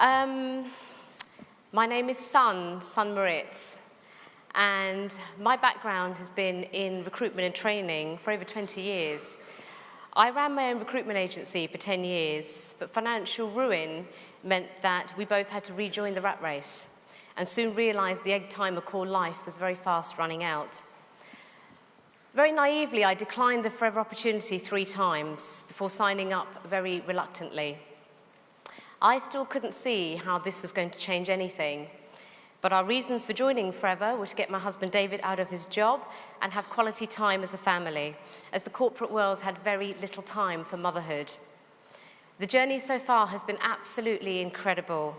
My name is Sun Moritz, and my background has been in recruitment and training for over 20 years. I ran my own recruitment agency for 10 years, but financial ruin meant that we both had to rejoin the rat race and soon realised the egg timer called life was very fast running out. Very naively, I declined the forever opportunity 3 times before signing up very reluctantly. I still couldn't see how this was going to change anything, but our reasons for joining Forever were to get my husband David out of his job and have quality time as a family, as the corporate world had very little time for motherhood. The journey so far has been absolutely incredible,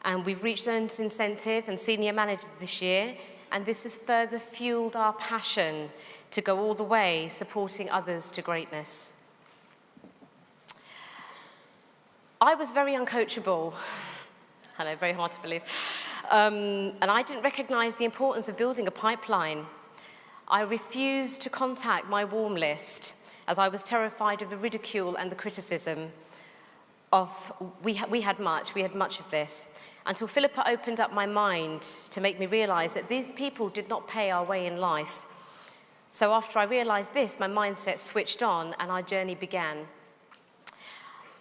and we've reached earned incentive and senior manager this year, and this has further fueled our passion to go all the way, supporting others to greatness. I was very uncoachable. I know, very hard to believe. And I didn't recognize the importance of building a pipeline. I refused to contact my warm list as I was terrified of the ridicule and the criticism of, we had much of this, until Philippa opened up my mind to make me realize that these people did not pay our way in life. So after I realized this, my mindset switched on and our journey began.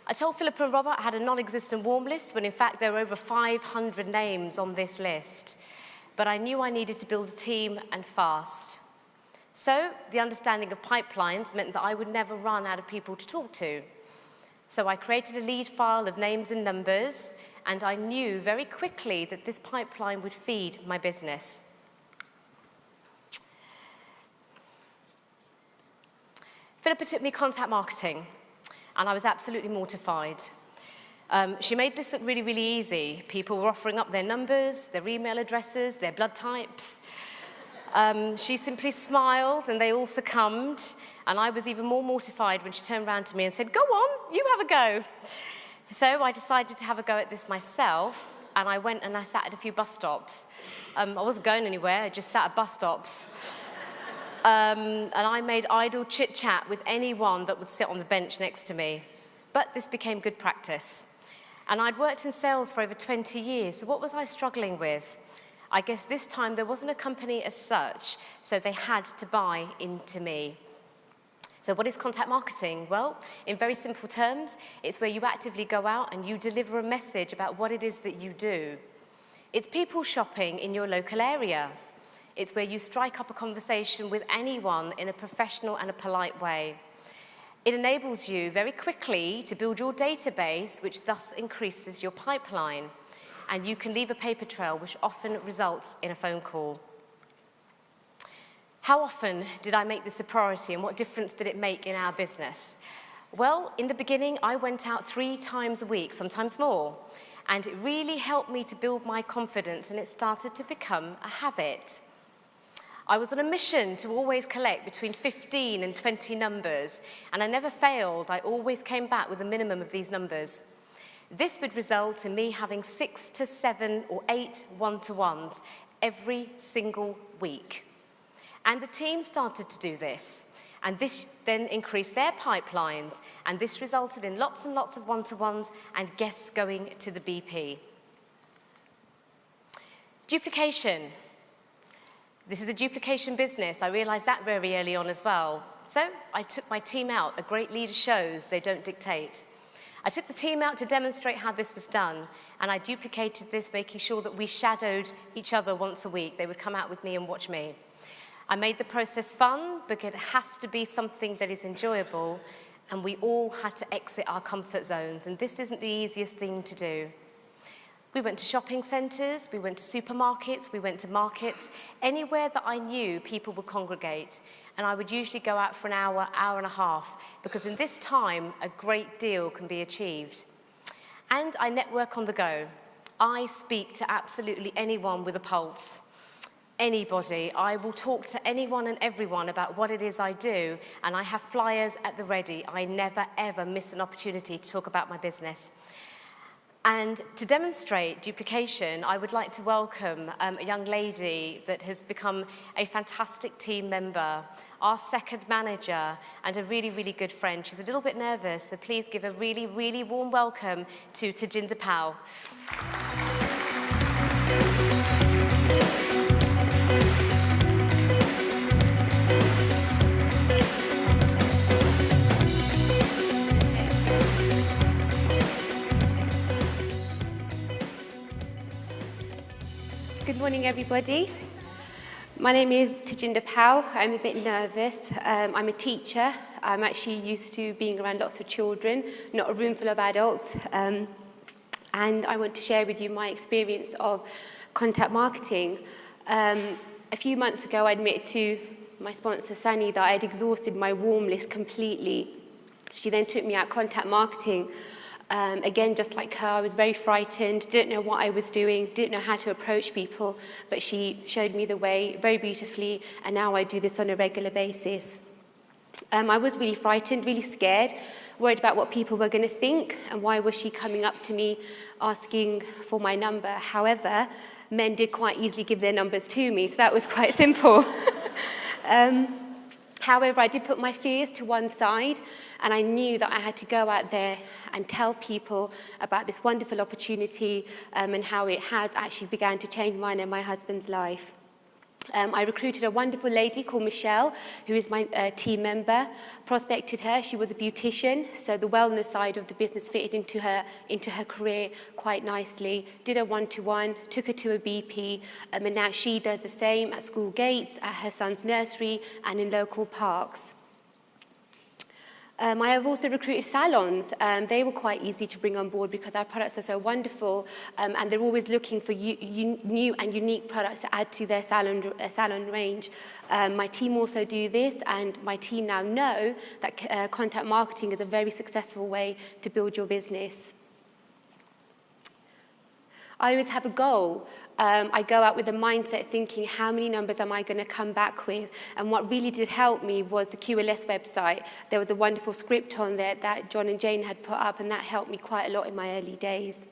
I told Philippa and Robert I had a non-existent warm list when in fact there were over 500 names on this list. But I knew I needed to build a team and fast. So the understanding of pipelines meant that I would never run out of people to talk to. So I created a lead file of names and numbers, and I knew very quickly that this pipeline would feed my business. Philippa took me contact marketing, and I was absolutely mortified. She made this look really, really easy. People were offering up their numbers, their email addresses, their blood types. She simply smiled and they all succumbed, and I was even more mortified when she turned around to me and said, "Go on, you have a go." So I decided to have a go at this myself, and I went and I sat at a few bus stops. I wasn't going anywhere, I just sat at bus stops. And I made idle chit-chat with anyone that would sit on the bench next to me. But this became good practice. And I'd worked in sales for over 20 years, so what was I struggling with? I guess this time there wasn't a company as such, so they had to buy into me. So what is contact marketing? Well, in very simple terms, it's where you actively go out and you deliver a message about what it is that you do. It's people shopping in your local area. It's where you strike up a conversation with anyone in a professional and a polite way. It enables you very quickly to build your database, which thus increases your pipeline. And you can leave a paper trail, which often results in a phone call. How often did I make this a priority, and what difference did it make in our business? Well, in the beginning, I went out 3 times a week, sometimes more. And it really helped me to build my confidence, and it started to become a habit. I was on a mission to always collect between 15 and 20 numbers, and I never failed. I always came back with a minimum of these numbers. This would result in me having 6 to 7 or 8 one-to-ones every single week. And the team started to do this, and this then increased their pipelines, and this resulted in lots and lots of one-to-ones and guests going to the BP. Duplication. This is a duplication business. I realized that very early on as well. So I took my team out. A great leader shows, they don't dictate. I took the team out to demonstrate how this was done, and I duplicated this, making sure that we shadowed each other once a week. They would come out with me and watch me. I made the process fun, because it has to be something that is enjoyable, and we all had to exit our comfort zones, and this isn't the easiest thing to do. We went to shopping centres, we went to supermarkets, we went to markets, anywhere that I knew people would congregate. And I would usually go out for an hour, hour and a half, because in this time, a great deal can be achieved. And I network on the go. I speak to absolutely anyone with a pulse. Anybody. I will talk to anyone and everyone about what it is I do, and I have flyers at the ready. I never, ever miss an opportunity to talk about my business. And to demonstrate duplication, I would like to welcome a young lady that has become a fantastic team member, our second manager, and a really, really good friend. She's a little bit nervous, so please give a really, really warm welcome to Tajinder Pal. Good morning, everybody. My name is Tajinder Pal. I'm a bit nervous. I'm a teacher. I'm actually used to being around lots of children, not a room full of adults. And I want to share with you my experience of contact marketing. A few months ago, I admitted to my sponsor, Sunny, that I had exhausted my warm list completely. She then took me out contact marketing. Again, just like her, I was very frightened, didn't know what I was doing, didn't know how to approach people, but she showed me the way very beautifully, and now I do this on a regular basis. I was really frightened, really scared, worried about what people were going to think, and why was she coming up to me asking for my number. However, men did quite easily give their numbers to me, so that was quite simple. However, I did put my fears to one side, and I knew that I had to go out there and tell people about this wonderful opportunity and how it has actually begun to change mine and my husband's life. I recruited a wonderful lady called Michelle, who is my team member, prospected her. She was a beautician, so the wellness side of the business fitted into her career quite nicely. Did a one-to-one, took her to a BP, and now she does the same at school gates, at her son's nursery, and in local parks. I have also recruited salons. They were quite easy to bring on board because our products are so wonderful, and they're always looking for new and unique products to add to their salon range. My team also do this, and my team now know that contact marketing is a very successful way to build your business. I always have a goal. I go out with a mindset thinking, how many numbers am I going to come back with? And what really did help me was the QLS website. There was a wonderful script on there that John and Jane had put up, and that helped me quite a lot in my early days.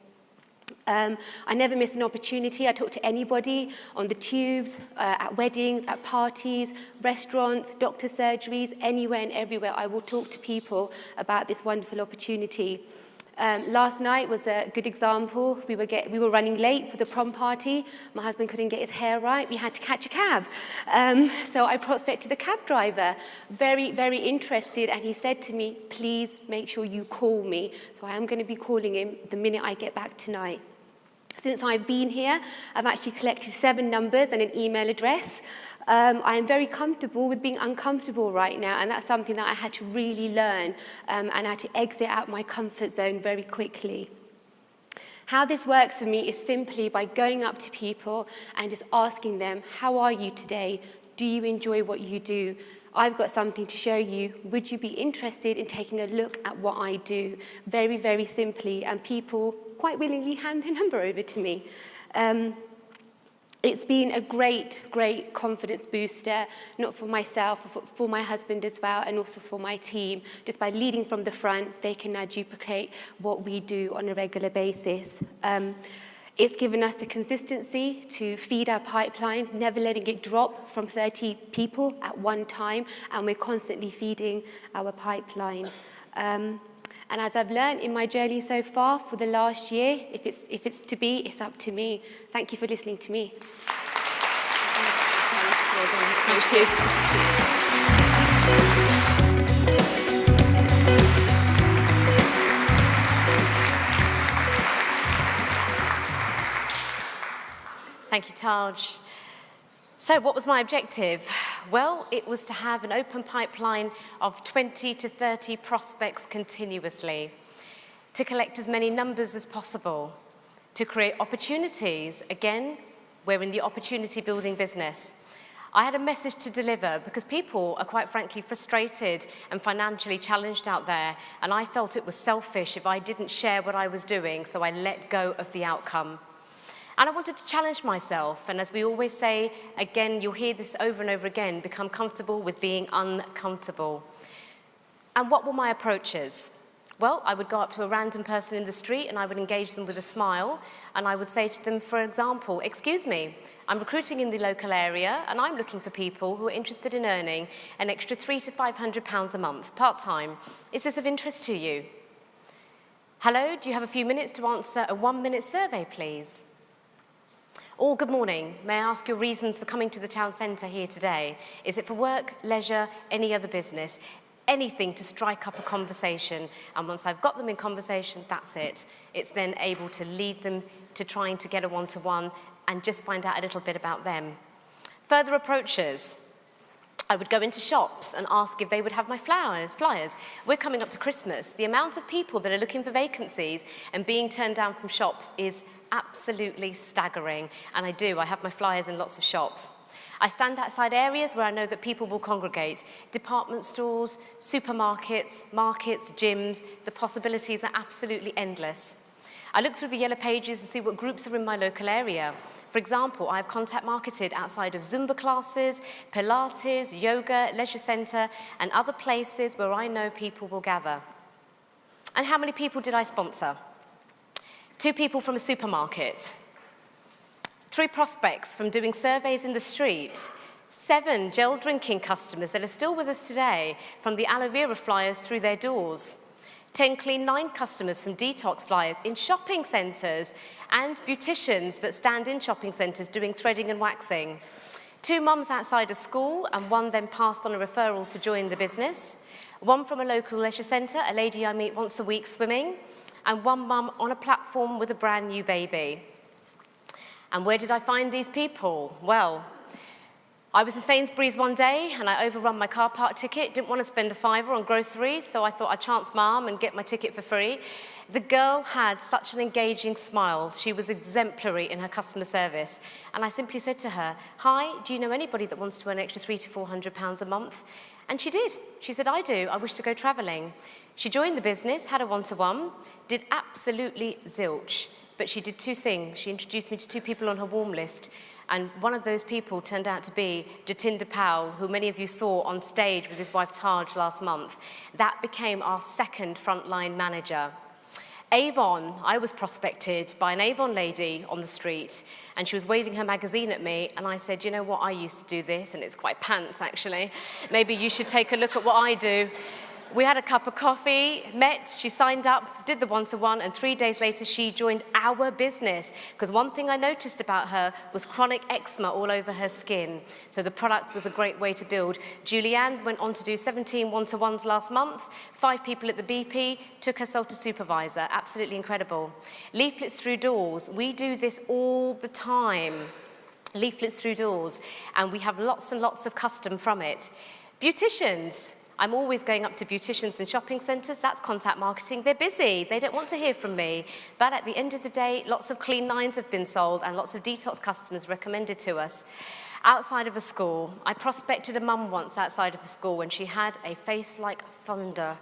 I never miss an opportunity. I talk to anybody on the tubes, at weddings, at parties, restaurants, doctor surgeries, anywhere and everywhere. I will talk to people about this wonderful opportunity. Last night was a good example. We were running late for the prom party. My husband couldn't get his hair right. We had to catch a cab. So I prospected the cab driver, very, very interested, and he said to me, please make sure you call me. So I am going to be calling him the minute I get back tonight. Since I've been here, I've actually collected 7 numbers and an email address. I am very comfortable with being uncomfortable right now, and that's something that I had to really learn, and I had to exit out my comfort zone very quickly. How this works for me is simply by going up to people and just asking them, how are you today? Do you enjoy what you do? I've got something to show you. Would you be interested in taking a look at what I do? Very, very simply, and people quite willingly hand their number over to me. It's been a great, great confidence booster, not for myself, but for my husband as well, and also for my team. Just by leading from the front, they can now duplicate what we do on a regular basis. It's given us the consistency to feed our pipeline, never letting it drop from 30 people at one time, and we're constantly feeding our pipeline. And as I've learned in my journey so far for the last year, if it's to be, it's up to me. Thank you for listening to me. Thank you. Thank you, Taj. So what was my objective? Well, it was to have an open pipeline of 20 to 30 prospects continuously, to collect as many numbers as possible, to create opportunities. Again, we're in the opportunity building business. I had a message to deliver because people are quite frankly frustrated and financially challenged out there, and I felt it was selfish if I didn't share what I was doing, so I let go of the outcome. And I wanted to challenge myself, and as we always say, again, you'll hear this over and over again, become comfortable with being uncomfortable. And what were my approaches? Well, I would go up to a random person in the street and I would engage them with a smile, and I would say to them, for example, "Excuse me, I'm recruiting in the local area and I'm looking for people who are interested in earning an extra £300 to £500 a month, part-time. Is this of interest to you? Hello, do you have a few minutes to answer a 1-minute survey, please? Or good morning, may I ask your reasons for coming to the town centre here today? Is it for work, leisure, any other business? Anything to strike up a conversation, and once I've got them in conversation, that's it. It's then able to lead them to trying to get a one-to-one and just find out a little bit about them. Further approaches. I would go into shops and ask if they would have my flyers. We're coming up to Christmas. The amount of people that are looking for vacancies and being turned down from shops is absolutely staggering, and I have my flyers in lots of shops. I stand outside areas where I know that people will congregate. Department stores, supermarkets, markets, gyms, the possibilities are absolutely endless. I look through the yellow pages and see what groups are in my local area. For example, I've contact marketed outside of Zumba classes, Pilates, yoga, leisure centre, and other places where I know people will gather. And how many people did I sponsor? 2 people from a supermarket. 3 prospects from doing surveys in the street, 7 gel drinking customers that are still with us today from the aloe vera flyers through their doors, 10 Clean 9 customers from detox flyers in shopping centres, and beauticians that stand in shopping centres doing threading and waxing, 2 mums outside a school and 1 then passed on a referral to join the business, 1 from a local leisure centre, a lady I meet once a week swimming, and 1 mum on a platform with a brand new baby. And where did I find these people? Well, I was in Sainsbury's one day and I overrun my car park ticket, didn't want to spend a £5 on groceries, so I thought I'd chance my arm and get my ticket for free. The girl had such an engaging smile. She was exemplary in her customer service. And I simply said to her, "Hi, do you know anybody that wants to earn an extra £300 to £400 a month?" And she did. She said, "I do. I wish to go travelling." She joined the business, had a one-to-one, did absolutely zilch. But she did 2 things. She introduced me to 2 people on her warm list, and one of those people turned out to be Jatinder Pal, who many of you saw on stage with his wife Taj last month. That became our 2nd frontline manager. Avon, I was prospected by an Avon lady on the street, and she was waving her magazine at me, and I said, "You know what, I used to do this, and it's quite pants actually. Maybe you should take a look at what I do." We had a cup of coffee, met, she signed up, did the one-to-one, and 3 days later she joined our business. Because one thing I noticed about her was chronic eczema all over her skin. So the product was a great way to build. Julianne went on to do 17 one-to-ones last month, 5 people at the BP, took herself to supervisor. Absolutely incredible. Leaflets through doors. We do this all the time. Leaflets through doors. And we have lots and lots of custom from it. Beauticians. I'm always going up to beauticians in shopping centres. That's contact marketing. They're busy. They don't want to hear from me. But at the end of the day, lots of Clean 9s have been sold and lots of detox customers recommended to us. Outside of a school, I prospected a mum once outside of a school and she had a face like thunder.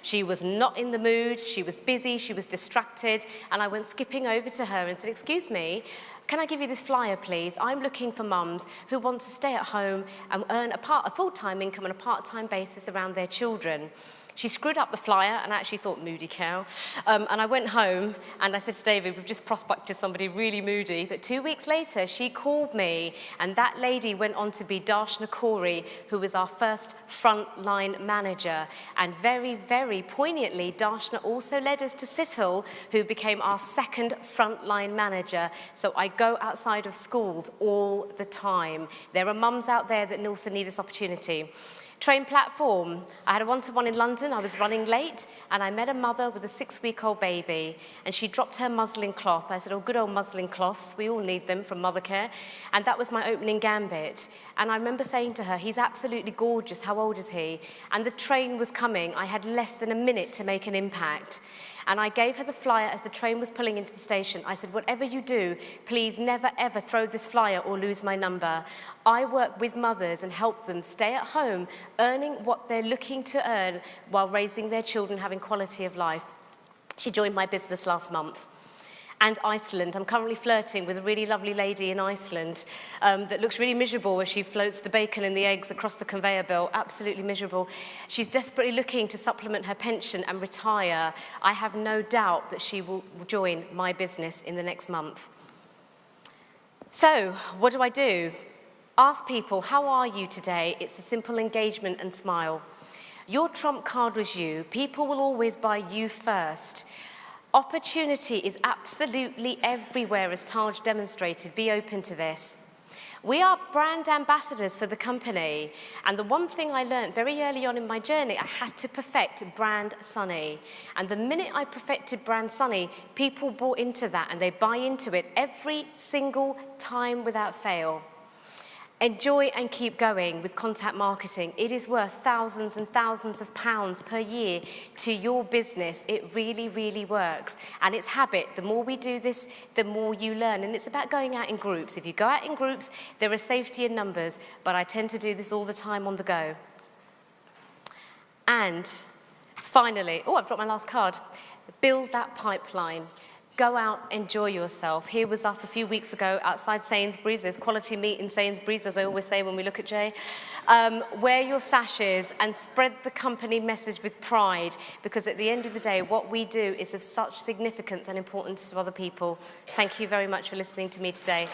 She was not in the mood, she was busy, she was distracted, and I went skipping over to her and said, "Excuse me, can I give you this flyer, please? I'm looking for mums who want to stay at home and earn a full-time income on a part-time basis around their children." She screwed up the flyer and I actually thought, moody cow. And I went home and I said to David, "We've just prospected somebody really moody." But 2 weeks later, she called me, and that lady went on to be Darshna Corey, who was our first frontline manager. And very, very poignantly, Darshna also led us to Sittle, who became our 2nd frontline manager. So I go outside of schools all the time. There are mums out there that also need this opportunity. Train platform. I had a one-to-one in London. I was running late and I met a mother with a 6-week-old baby and she dropped her muslin cloth. I said, "Oh, good old muslin cloths. We all need them from Mothercare." And that was my opening gambit. And I remember saying to her, "He's absolutely gorgeous. How old is he?" And the train was coming. I had less than a minute to make an impact. And I gave her the flyer as the train was pulling into the station. I said, "Whatever you do, please never ever throw this flyer or lose my number. I work with mothers and help them stay at home, earning what they're looking to earn while raising their children, having quality of life." She joined my business last month. and Iceland. I'm currently flirting with a really lovely lady in Iceland that looks really miserable as she floats the bacon and the eggs across the conveyor belt, absolutely miserable. She's desperately looking to supplement her pension and retire. I have no doubt that she will join my business in the next month. So, what do? Ask people, how are you today? It's a simple engagement and smile. Your trump card was you. People will always buy you first. Opportunity is absolutely everywhere, as Taj demonstrated. Be open to this. We are brand ambassadors for the company, and the one thing I learned very early on in my journey, I had to perfect Brand Sunny. And the minute I perfected Brand Sunny, people bought into that and they buy into it every single time without fail. Enjoy and keep going with contact marketing. It is worth thousands and thousands of pounds per year to your business. It really, really works. And it's habit. The more we do this, the more you learn. And it's about going out in groups. If you go out in groups, there is safety in numbers. But I tend to do this all the time on the go. And finally, I've dropped my last card. Build that pipeline. Go out, enjoy yourself. Here was us a few weeks ago outside Sainsbury's. There's quality meat in Sainsbury's, as I always say when we look at Jay. Wear your sashes and spread the company message with pride, because at the end of the day, what we do is of such significance and importance to other people. Thank you very much for listening to me today.